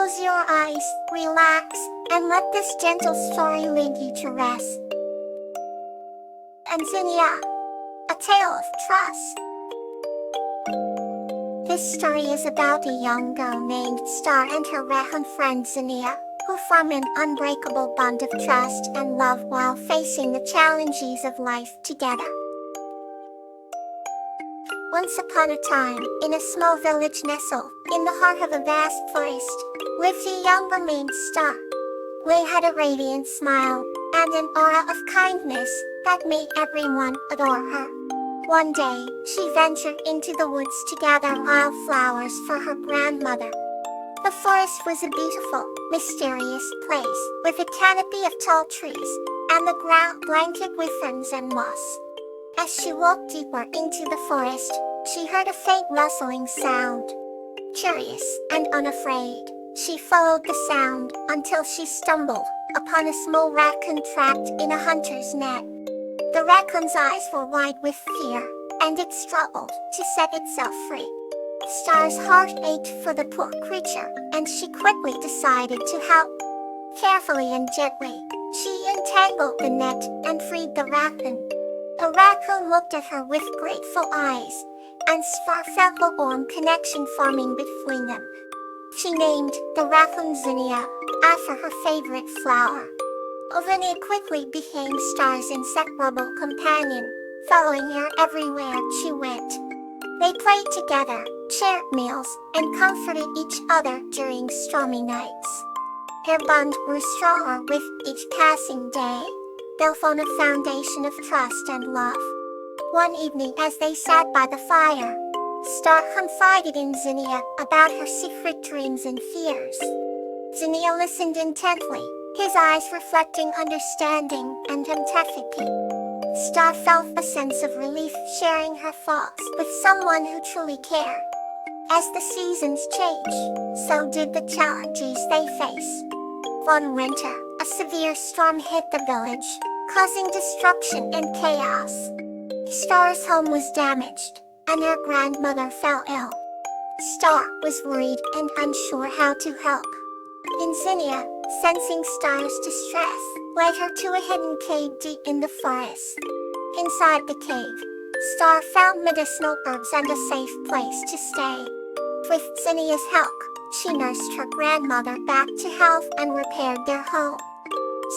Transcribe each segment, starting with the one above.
Close your eyes, relax, and let this gentle story lead you to rest. And Zinnia, a tale of trust. This story is about a young girl named Star and her raccoon friend Zinnia, who form an unbreakable bond of trust and love while facing the challenges of life together. Once upon a time, in a small village nestled in the heart of a vast forest, lived a young mermaid Star. They had a radiant smile and an aura of kindness that made everyone adore her. One day, she ventured into the woods to gather wildflowers for her grandmother. The forest was a beautiful, mysterious place, with a canopy of tall trees, and the ground blanketed with ferns and moss. As she walked deeper into the forest, she heard a faint rustling sound. Curious and unafraid, she followed the sound until she stumbled upon a small raccoon trapped in a hunter's net. The raccoon's eyes were wide with fear, and it struggled to set itself free. Star's heart ached for the poor creature, and she quickly decided to help. Carefully and gently, she untangled the net and freed the raccoon. The raccoon looked at her with grateful eyes, and Star felt a warm connection forming between them. She named the raccoon Zinnia after her favorite flower. Zinnia quickly became Star's inseparable companion, following her everywhere she went. They played together, shared meals, and comforted each other during stormy nights. Their bond grew stronger with each passing day, built on a foundation of trust and love. One evening as they sat by the fire, Star confided in Zinnia about her secret dreams and fears. Zinnia listened intently, his eyes reflecting understanding and empathy. Star felt a sense of relief sharing her thoughts with someone who truly cared. As the seasons changed, so did the challenges they faced. One winter, a severe storm hit the village, causing destruction and chaos. Star's home was damaged, and her grandmother fell ill. Star was worried and unsure how to help. Zinnia, sensing Star's distress, led her to a hidden cave deep in the forest. Inside the cave, Star found medicinal herbs and a safe place to stay. With Zinnia's help, she nursed her grandmother back to health and repaired their home.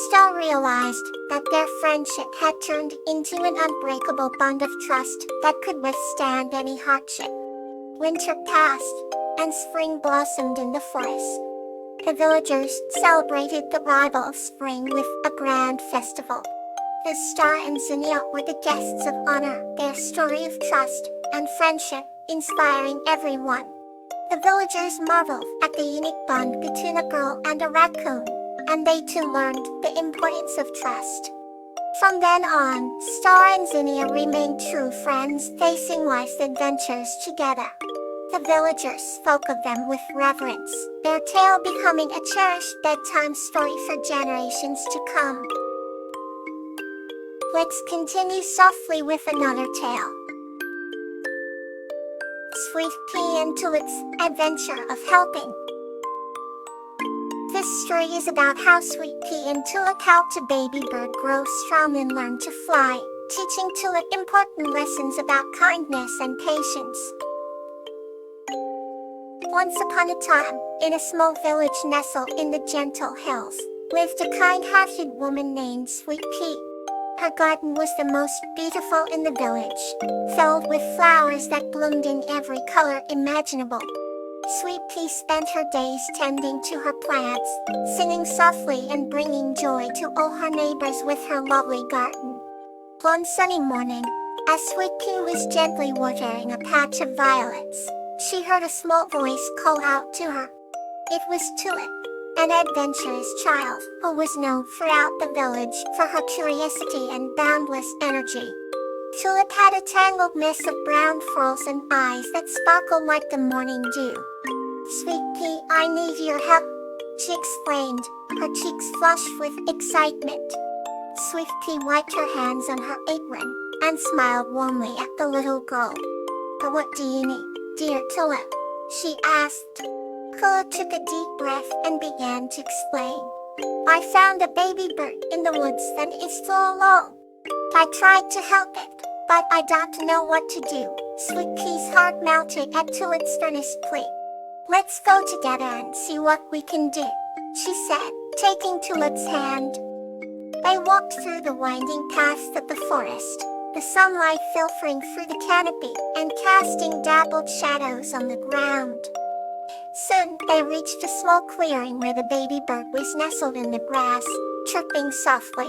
Star realized that their friendship had turned into an unbreakable bond of trust that could withstand any hardship. Winter passed, and spring blossomed in the forest. The villagers celebrated the arrival of spring with a grand festival. As Star and Zinnia were the guests of honor, their story of trust and friendship inspiring everyone. The villagers marveled at the unique bond between a girl and a raccoon, and they too learned the importance of trust. From then on, Star and Zinnia remained true friends, facing life's adventures together. The villagers spoke of them with reverence, their tale becoming a cherished bedtime story for generations to come. Let's continue softly with another tale. Sweet Pea and Tulip's Adventure of Helping. This story is about how Sweet Pea and Tulip helped a baby bird grow strong and learn to fly, teaching Tulip important lessons about kindness and patience. Once upon a time, in a small village nestled in the gentle hills, lived a kind-hearted woman named Sweet Pea. Her garden was the most beautiful in the village, filled with flowers that bloomed in every color imaginable. Sweet Pea spent her days tending to her plants, singing softly and bringing joy to all her neighbors with her lovely garden. One sunny morning, as Sweet Pea was gently watering a patch of violets, she heard a small voice call out to her. It was Tulip, an adventurous child who was known throughout the village for her curiosity and boundless energy. Tulip had a tangled mess of brown curls and eyes that sparkled like the morning dew. Sweet Pea, I need your help, she exclaimed, her cheeks flushed with excitement. Sweet Pea wiped her hands on her apron and smiled warmly at the little girl. But what do you need, dear Tulip? She asked. Nicola took a deep breath and began to explain. I found a baby bird in the woods and it's still alone. I tried to help it, but I don't know what to do. Sweet Pea's heart melted at Tulip's earnest plea. Let's go together and see what we can do, she said, taking Tulip's hand. They walked through the winding paths of the forest, the sunlight filtering through the canopy and casting dappled shadows on the ground. Soon they reached a small clearing where the baby bird was nestled in the grass, chirping softly.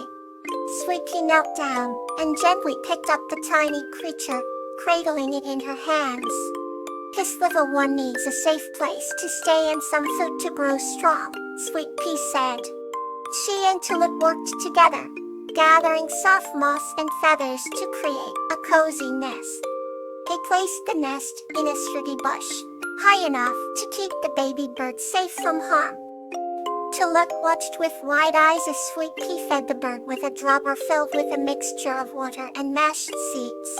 Sweet Pea knelt down and gently picked up the tiny creature, cradling it in her hands. This little one needs a safe place to stay and some food to grow strong, Sweet Pea said. She and Tulip worked together, gathering soft moss and feathers to create a cozy nest. They placed the nest in a sturdy bush, high enough to keep the baby bird safe from harm. Tulip watched with wide eyes as Sweet Pea fed the bird with a dropper filled with a mixture of water and mashed seeds.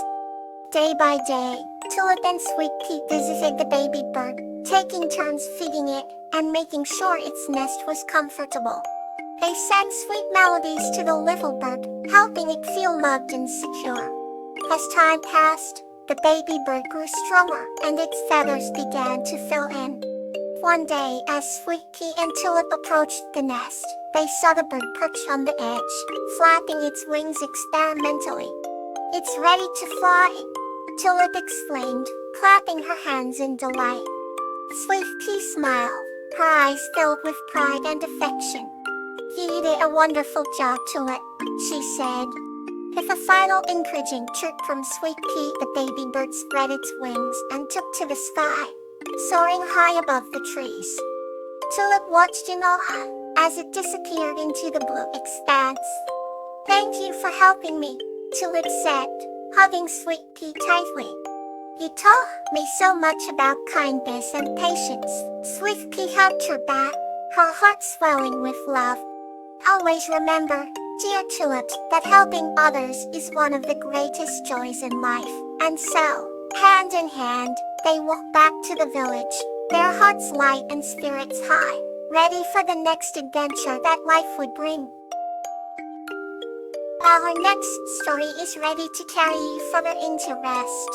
Day by day, Tulip and Sweet Pea visited the baby bird, taking turns feeding it and making sure its nest was comfortable. They sang sweet melodies to the little bird, helping it feel loved and secure. As time passed, the baby bird grew stronger and its feathers began to fill in. One day, as Sweet Pea and Tulip approached the nest, they saw the bird perched on the edge, flapping its wings experimentally. It's ready to fly, Tulip exclaimed, clapping her hands in delight. Sweet Pea smiled, her eyes filled with pride and affection. You did a wonderful job, Tulip, she said. With a final encouraging chirp from Sweet Pea, the baby bird spread its wings and took to the sky, soaring high above the trees. Tulip watched in awe as it disappeared into the blue expanse. Thank you for helping me, Tulip said, hugging Sweet Pea tightly. You taught me so much about kindness and patience. Sweet Pea hugged her back, her heart swelling with love. Always remember, dear Tulip, that helping others is one of the greatest joys in life. And so, hand in hand, they walked back to the village, their hearts light and spirits high, ready for the next adventure that life would bring. Our next story is ready to carry you further into rest.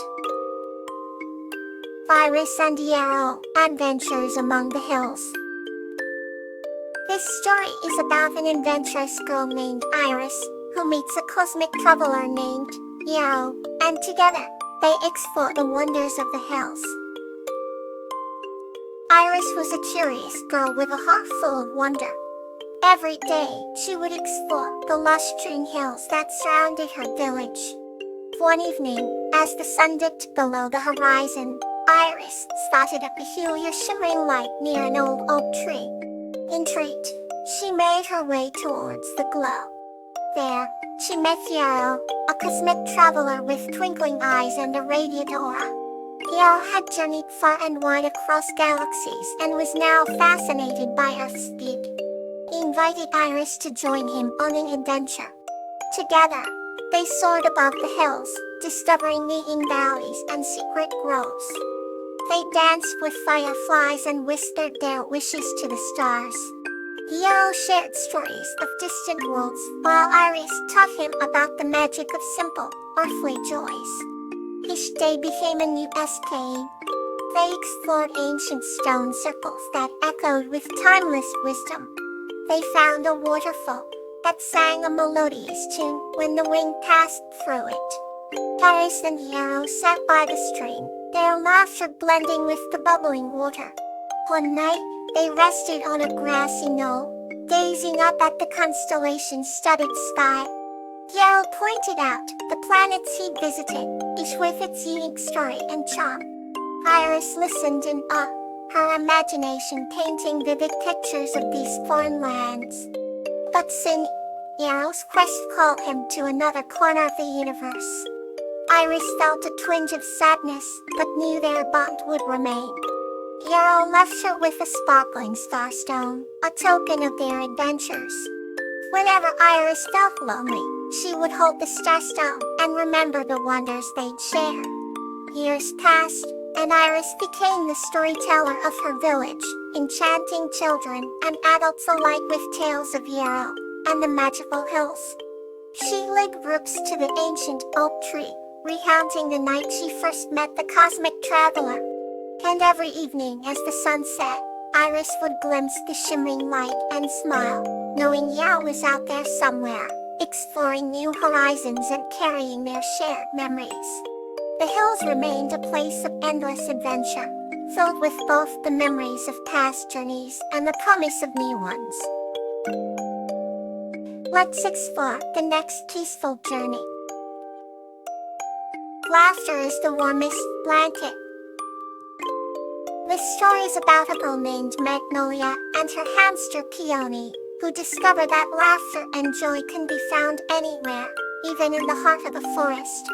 Iris and Yarrow, Adventures Among the Hills. This story is about an adventurous girl named Iris, who meets a cosmic traveler named Yarrow, and together, they explore the wonders of the hills. Iris was a curious girl with a heart full of wonder. Every day, she would explore the lush green hills that surrounded her village. One evening, as the sun dipped below the horizon, Iris spotted a peculiar shimmering light near an old oak tree. Intrigued, she made her way towards the glow. There, she met Yarrow, a cosmic traveler with twinkling eyes and a radiant aura. Yarrow had journeyed far and wide across galaxies and was now fascinated by Earth's speed. He invited Iris to join him on an adventure. Together, they soared above the hills, discovering hidden valleys and secret groves. They danced with fireflies and whispered their wishes to the stars. Yarrow shared stories of distant worlds, while Iris taught him about the magic of simple, earthly joys. Each day became a new escape. They explored ancient stone circles that echoed with timeless wisdom. They found a waterfall that sang a melodious tune when the wind passed through it. Iris and Yarrow sat by the stream, their laughter blending with the bubbling water. One night, they rested on a grassy knoll, gazing up at the constellation-studded sky. Yarrow pointed out the planets he'd visited, each with its unique story and charm. Iris listened in awe, her imagination painting vivid pictures of these foreign lands. But soon, Yarrow's quest called him to another corner of the universe. Iris felt a twinge of sadness, but knew their bond would remain. Yarrow left her with a sparkling starstone, a token of their adventures. Whenever Iris felt lonely, she would hold the starstone and remember the wonders they'd shared. Years passed, and Iris became the storyteller of her village, enchanting children and adults alike with tales of Yarrow and the magical hills. She led groups to the ancient oak tree, recounting the night she first met the cosmic traveler. And every evening as the sun set, Iris would glimpse the shimmering light and smile, knowing Yao was out there somewhere, exploring new horizons and carrying their shared memories. The hills remained a place of endless adventure, filled with both the memories of past journeys and the promise of new ones. Let's explore the next peaceful journey. Laughter is the warmest blanket. This story is about a girl named Magnolia and her hamster Peony, who discover that laughter and joy can be found anywhere, even in the heart of the forest.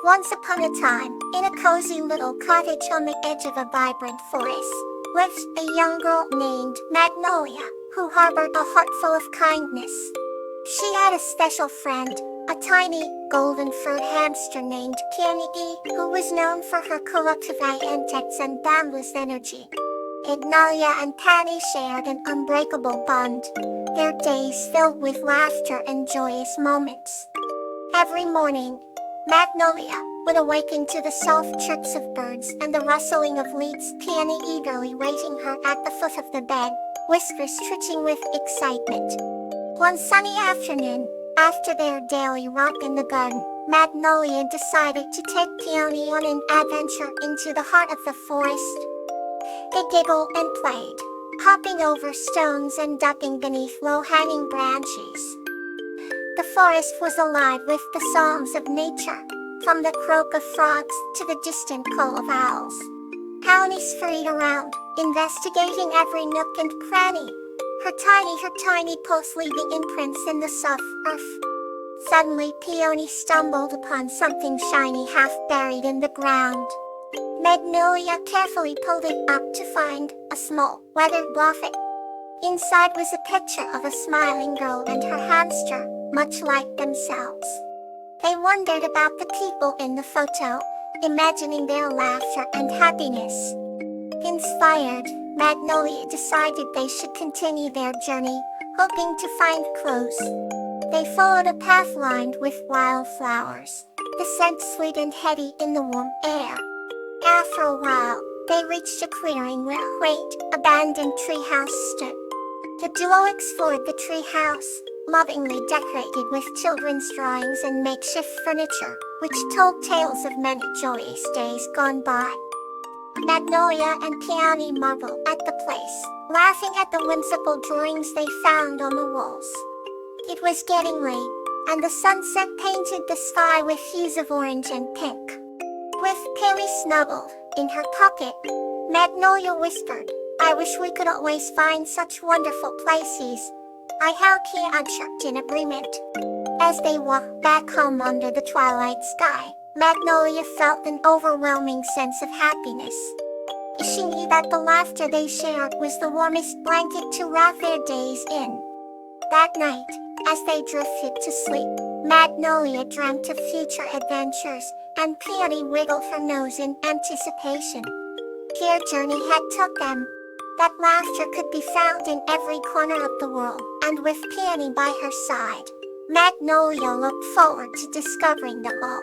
Once upon a time, in a cozy little cottage on the edge of a vibrant forest, lived a young girl named Magnolia, who harbored a heart full of kindness. She had a special friend, a tiny, golden-furred hamster named Peony, who was known for her colorful antics and boundless energy. Magnolia and Penny shared an unbreakable bond, their days filled with laughter and joyous moments. Every morning, Magnolia would awaken to the soft chirps of birds and the rustling of leaves, Peony eagerly waiting her at the foot of the bed, whiskers twitching with excitement. One sunny afternoon, after their daily romp in the garden, Magnolia decided to take Peony on an adventure into the heart of the forest. They giggled and played, hopping over stones and ducking beneath low-hanging branches. The forest was alive with the songs of nature, from the croak of frogs to the distant call of owls. Peony scurried around, investigating every nook and cranny, her tiny paws leaving imprints in the soft earth. Suddenly Peony stumbled upon something shiny half buried in the ground. Magnolia carefully pulled it up to find a small, weathered locket. Inside was a picture of a smiling girl and her hamster, much like themselves. They wondered about the people in the photo, imagining their laughter and happiness. Inspired, Magnolia decided they should continue their journey, hoping to find clues. They followed a path lined with wildflowers, the scent sweet and heady in the warm air. After a while, they reached a clearing where a quaint, abandoned treehouse stood. The duo explored the treehouse, lovingly decorated with children's drawings and makeshift furniture, which told tales of many joyous days gone by. Magnolia and Peony marveled at the place, laughing at the whimsical drawings they found on the walls. It was getting late, and the sunset painted the sky with hues of orange and pink. With Peony snuggled in her pocket, Magnolia whispered, "I wish we could always find such wonderful places." I held Peony chirped in agreement. As they walked back home under the twilight sky, Magnolia felt an overwhelming sense of happiness. She knew that the laughter they shared was the warmest blanket to wrap their days in. That night, as they drifted to sleep, Magnolia dreamt of future adventures, and Peony wiggled her nose in anticipation. Their journey had took them. That laughter could be found in every corner of the world, and with Peony by her side, Magnolia looked forward to discovering them all.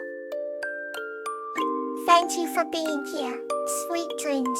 Thank you for being here. Sweet dreams.